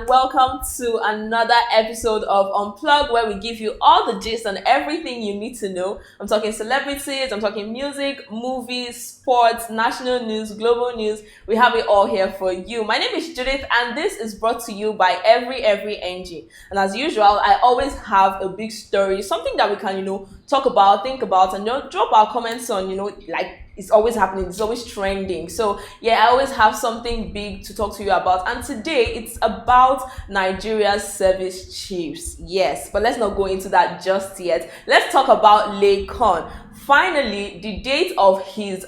and welcome to another episode of Unplug, where we give you all the gist and everything you need to know. I'm talking celebrities, I'm talking music, movies, sports, national news, global news. We have it all here for you. My name is Judith, and this is brought to you by Every NG. And as usual, I always have a big story, something that we can, talk about, think about, and drop our comments on, like it's always happening, it's always trending. So yeah, I always have something big to talk to you about, and today it's about Nigeria's service chiefs. Yes, but let's not go into that just yet. Let's talk about Laycon. Finally, the date of his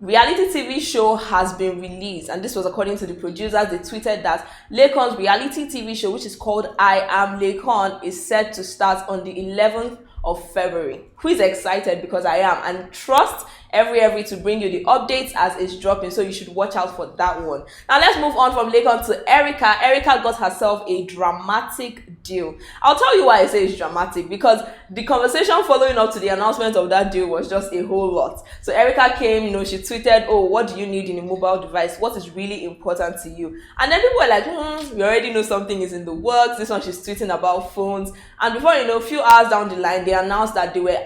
reality TV show has been released, and this was according to the producers. They tweeted that Laycon's reality TV show, which is called I Am Laycon, is set to start on the 11th of February. Who is excited? Because I am, and trust every to bring you the updates as it's dropping, so you should watch out for that one. Now let's move on from Laycon to Erica. Erica got herself a dramatic deal. I'll tell you why I say it's dramatic, because the conversation following up to the announcement of that deal was just a whole lot. So Erica came, she tweeted, "Oh, what do you need in a mobile device? What is really important to you?" And then people were like, we already know something is in the works. This one, she's tweeting about phones. And before you know, a few hours down the line, they announced that they were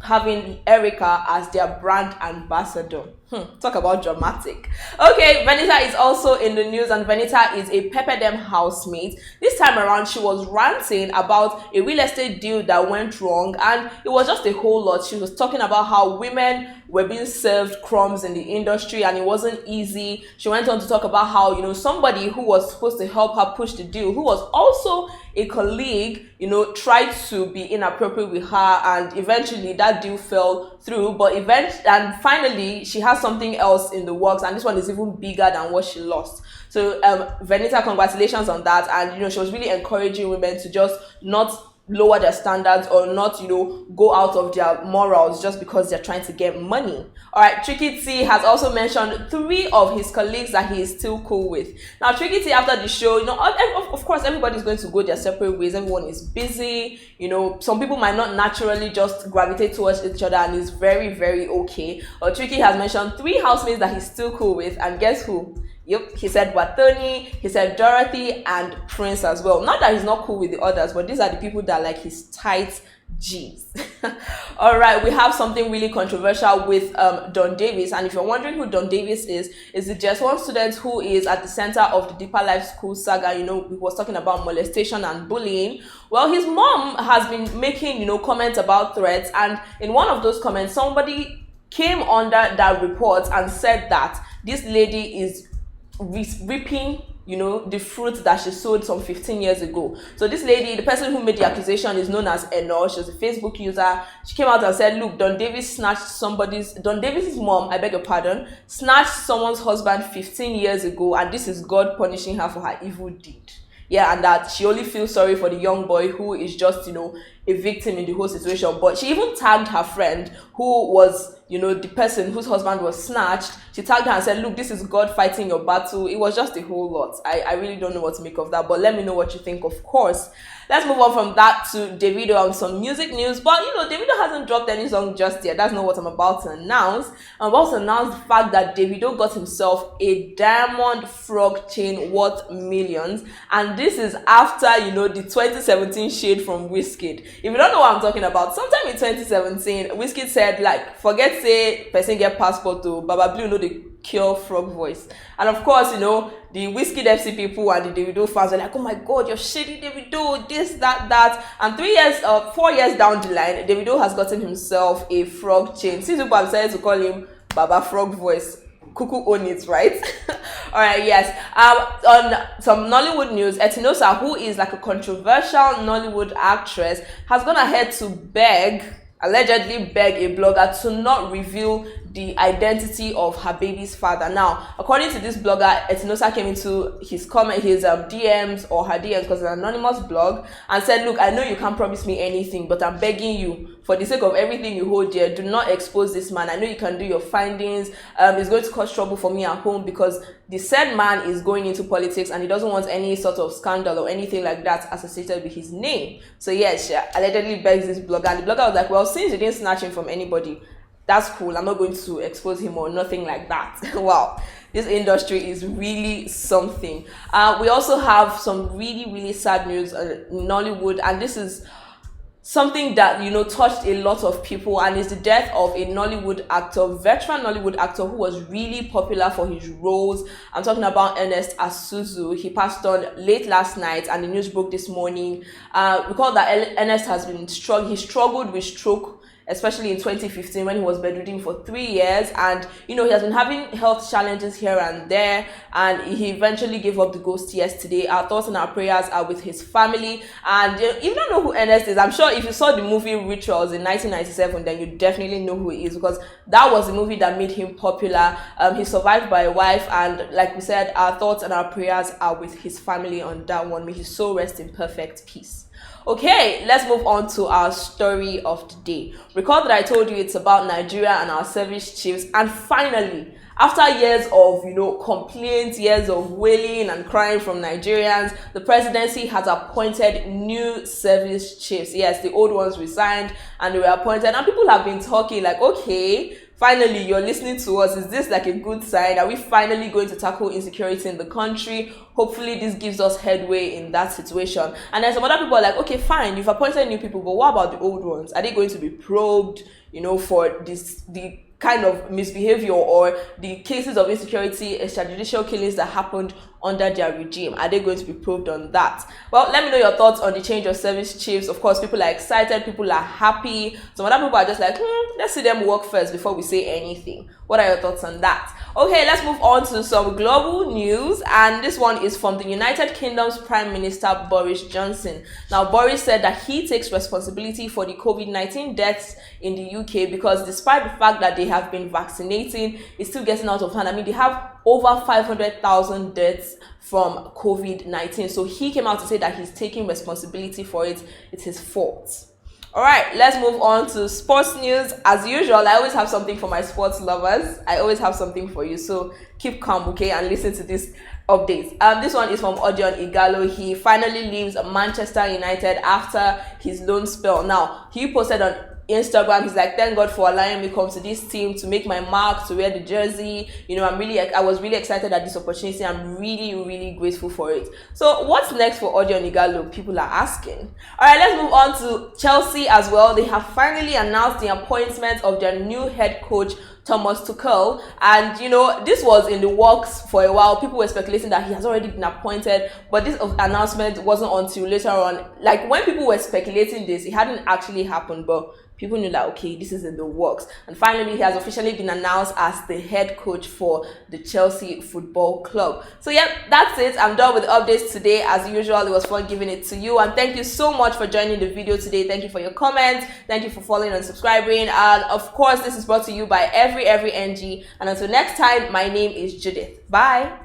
having Erica as their brand ambassador. Talk about dramatic. Okay, Venita is also in the news, and Venita is a Pepperdam housemate. This time around, she was ranting about a real estate deal that went wrong, and it was just a whole lot. She was talking about how women were being served crumbs in the industry, and it wasn't easy. She went on to talk about how, somebody who was supposed to help her push the deal, who was also a colleague, tried to be inappropriate with her, and eventually that deal fell through. And finally, she has something else in the works, and this one is even bigger than what she lost. So Venita, congratulations on that. And she was really encouraging women to just not lower their standards, or not go out of their morals just because they're trying to get money. All right, Tricky T has also mentioned 3 of his colleagues that he is still cool with. Now Tricky T, after the show, of course everybody's going to go their separate ways. Everyone is busy. Some people might not naturally just gravitate towards each other, and it's very, very okay. But Tricky has mentioned 3 housemates that he's still cool with, and guess who? Yep, he said Watoni, he said Dorothy, and Prince as well. Not that he's not cool with the others, but these are the people that are like his tight G's. All right, we have something really controversial with Don Davis, and if you're wondering who Don Davis is the just one student who is at the center of the Deeper Life School saga. We was talking about molestation and bullying. Well, his mom has been making comments about threats, and in one of those comments, somebody came under that report and said that this lady is reaping the fruit that she sowed some 15 years ago. So this lady, the person who made the accusation, is known as Eno. She was a Facebook user. She came out and said, look, Don Davis's mom, I beg your pardon, snatched someone's husband 15 years ago, and this is God punishing her for her evil deed. Yeah, and that she only feels sorry for the young boy who is just, a victim in the whole situation. But she even tagged her friend who was, the person whose husband was snatched. She tagged her and said, look, this is God fighting your battle. It was just a whole lot. I really don't know what to make of that, but let me know what you think, of course. Let's move on from that to Davido and some music news. But, Davido hasn't dropped any song just yet. That's not what I'm about to announce. I'm about to announce the fact that Davido got himself a diamond frog chain worth millions. And this is after, the 2017 shade from Wizkid. If you don't know what I'm talking about, sometime in 2017, Wizkid said, forget say person get passport to Baba Blue, the cure frog voice. And of course, the Wizkid FC people and the Davido fans are like, oh my god, you're shady Davido, this, that. And 4 years down the line, Davido has gotten himself a frog chain. Since people have decided to call him Baba Frog Voice, Kuku own it, right? All right, yes. On some Nollywood news, Etinosa, who is like a controversial Nollywood actress, has gone ahead to allegedly beg a blogger to not reveal the identity of her baby's father. Now, according to this blogger, Etinosa came into his DMs or her DMs, because it's an anonymous blog, and said, look, I know you can't promise me anything, but I'm begging you, for the sake of everything you hold dear, do not expose this man. I know you can do your findings. It's going to cause trouble for me at home, because the said man is going into politics and he doesn't want any sort of scandal or anything like that associated with his name. So yes, she allegedly begs this blogger, and the blogger was like, well, since you didn't snatch him from anybody, that's cool. I'm not going to expose him or nothing like that. Wow, this industry is really something. We also have some really sad news in Nollywood, and this is something that touched a lot of people, and is the death of a Nollywood actor, veteran Nollywood actor who was really popular for his roles. I'm talking about Ernest Asuzu. He passed on late last night, and the news broke this morning. Recall that Ernest has been he struggled with stroke, especially in 2015 when he was bedridden for 3 years, and he has been having health challenges here and there, and he eventually gave up the ghost yesterday. Our thoughts and our prayers are with his family. And if you don't know who Ernest is, I'm sure if you saw the movie Rituals in 1997, then you definitely know who he is, because that was the movie that made him popular. He's survived by a wife, and like we said, our thoughts and our prayers are with his family on that one. May his soul rest in perfect peace. Okay, let's move on to our story of the day. Recall that I told you it's about Nigeria and our service chiefs, and finally, after years of complaints, years of wailing and crying from Nigerians, the presidency has appointed new service chiefs. Yes, the old ones resigned and they were appointed, and people have been talking like, okay, finally you're listening to us. Is this like a good sign? Are we finally going to tackle insecurity in the country? Hopefully this gives us headway in that situation. And then some other people are like, okay, fine, you've appointed new people, but what about the old ones? Are they going to be probed for the kind of misbehavior or the cases of insecurity, extrajudicial killings that happened under their regime? Are they going to be probed on that? Well, let me know your thoughts on the change of service chiefs. Of course, people are excited, people are happy. Some other people are just like, let's see them work first before we say anything. What are your thoughts on that? Okay, let's move on to some global news, and this one is from the United Kingdom's Prime Minister Boris Johnson. Now, Boris said that he takes responsibility for the COVID-19 deaths in the UK, because despite the fact that they have been vaccinating, it's still getting out of hand. I mean, they have over 500,000 deaths from COVID-19. So he came out to say that he's taking responsibility for it. It's his fault. All right, let's move on to sports news. As usual, I always have something for my sports lovers. I always have something for you. So keep calm, okay, and listen to this updates. This one is from Odion Igalo. He finally leaves Manchester United after his loan spell. Now, he posted on Instagram, he's like, thank God for allowing me come to this team to make my mark, to wear the jersey. I was really excited at this opportunity. I'm really grateful for it. So what's next for Odion Igalo? People are asking. All right, let's move on to Chelsea as well. They have finally announced the appointment of their new head coach, Thomas Tuchel, and this was in the works for a while. People were speculating that he has already been appointed, but this announcement wasn't until later on. Like, when people were speculating this, it hadn't actually happened, but people knew that, okay, this is in the works. And finally, he has officially been announced as the head coach for the Chelsea Football Club. So yeah, that's it. I'm done with the updates today. As usual, it was fun giving it to you, and thank you so much for joining the video today. Thank you for your comments. Thank you for following and subscribing. And of course, this is brought to you by every NG. And until next time, my name is Judith. Bye.